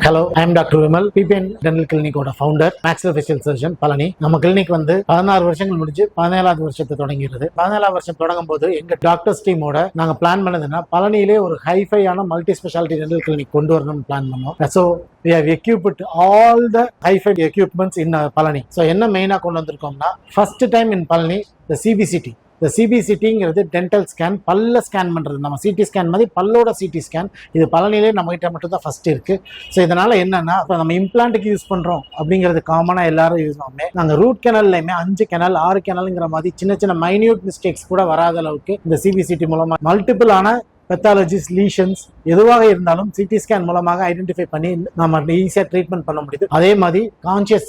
Hello, I am doctor Vimal, BPN dental கிளினிக்கோட founder, maxillofacial surgeon Palani. நம்ம clinic வந்து 16 வருஷங்கள் முடிஞ்சு 17வது வருஷத்தை தொடங்கிடுது. 17வது வருஷம் தொடங்கும் போது எங்க டாக்டர்ஸ் டீமோட நாங்க பிளான் பண்ணதுன்னா பழனியிலே ஒரு ஹைஃபையான மல்டி ஸ்பெஷாலிட்டி டென்டல் கிளினிக் கொண்டு வரணும்னு பிளான் பண்ணோம். So we have equipped all the high-fi equipments in Palani. So என்ன மெயினா கொண்டு வந்திருக்கோம்னா, first time in Palani the CBCT. இந்த சிபிசிடிங்கிறது டென்டல் ஸ்கேன், பல்ல ஸ்கேன் பண்ணுறது. நம்ம சிடி ஸ்கேன் மாதிரி பல்லோட சிடி ஸ்கேன் இது பழனிலே நம்மகிட்ட மட்டும் தான் ஃபர்ஸ்ட் இருக்குது. ஸோ இதனால் என்னென்னா, இப்போ நம்ம இம்ப்ளான்ட்டுக்கு யூஸ் பண்ணுறோம் அப்படிங்கிறது காமனாக எல்லாரும் யூஸ் பண்ணுவோமே. நாங்கள் ரூட் கேனல்லையுமே 5 கேனல் 6 கேனல்ங்கிற மாதிரி சின்ன சின்ன மைன்யூட் மிஸ்டேக்ஸ் கூட வராத அளவுக்கு இந்த சிபிசிடி மூலமாக மல்டிபிளான பெத்தாலஜிஸ், லீஷன்ஸ் எதுவாக இருந்தாலும் சிடி ஸ்கேன் மூலமாக ஐடென்டிஃபை பண்ணி நம்ம ஈஸியாக ட்ரீட்மெண்ட் பண்ண முடியுது. அதே மாதிரி கான்சியஸ்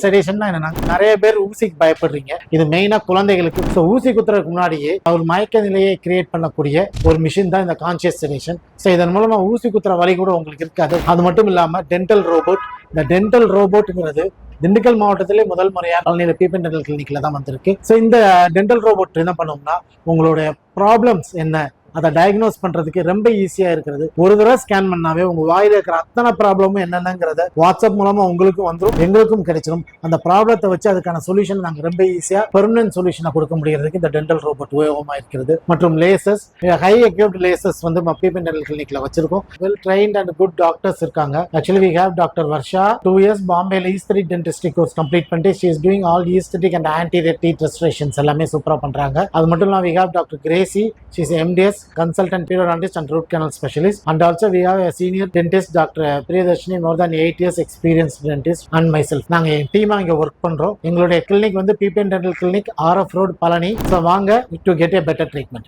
செடேஷன் என்னன்னா, நிறைய பேர் ஊசிக்கு பயப்படுறீங்க. இது மெயினா குழந்தைகளுக்கு. ஸோ ஊசி குத்துறதுக்கு முன்னாடியே அவர் மயக்க நிலையை கிரியேட் பண்ணக்கூடிய ஒரு மிஷின் தான் இந்த கான்சியஸ் செடேஷன். ஸோ இதன் மூலமா ஊசி குத்துற வலி கூட உங்களுக்கு இருக்காது. அது மட்டும் இல்லாம டென்டல் ரோபோட். இந்த டென்டல் ரோபோட்டுங்கிறது திண்டுக்கல் மாவட்டத்திலே முதல் முறையா பழனியில பிபிஎன் டென்டல் கிளினிக்ல தான் வந்திருக்கு. ஸோ இந்த டென்டல் ரோபோட் என்ன பண்ணும்னா, உங்களுடைய ப்ராப்ளம்ஸ் என்ன அதை டயக்னோஸ் பண்றதுக்கு ரொம்ப ஈஸியா இருக்கிறது. ஒரு தடவை ஸ்கேன் பண்ணாவே உங்க வாயில இருக்கிற அத்தனை ப்ராப்ளமும் என்னென்னங்கிறத வாட்ஸ்அப் மூலமா உங்களுக்கும் வந்துடும், எங்களுக்கும் கிடைச்சிடும். அந்த ப்ராப்ளத்தை வச்சு அதுக்கான சொல்யூஷன் நாங்கள் ரொம்ப ஈஸியா பெர்மனன்ட் சொல்யூஷனை கொடுக்க முடியறதுக்கு இந்த டென்டல் ரோபோட் உபயோகமா இருக்கிறது. மற்றும் லேசர்ஸ், ஹை எக்யூப்ட் லேசர்ஸ் வந்து பிபிஎன் டென்டல் கிளினிக்ல வச்சிருக்கோம். Well trained and good doctors இருக்காங்க. Actually we have doctor Varsha, 2 years பாம்பேல ஈஸ்தெடிக் டென்டிஸ்ட்ரி கோர்ஸ் கம்ப்ளீட் பண்ணிட்டு she is doing all aesthetic and anterior teeth restorations எல்லாமே சூப்பரா பண்றாங்க. அது மட்டும் இல்லாம we have doctor Crazy, she is MDS consultant periodontist and root canal specialist, and also we have a senior dentist Dr. Priyadarshini, more than 8 years experienced dentist, and myself. நாங்க டீமா இங்க work பண்றோம். எங்களுடைய கிளினிக் வந்து BPN dental clinic, RF road, Palani. So வாங்க to get a better treatment.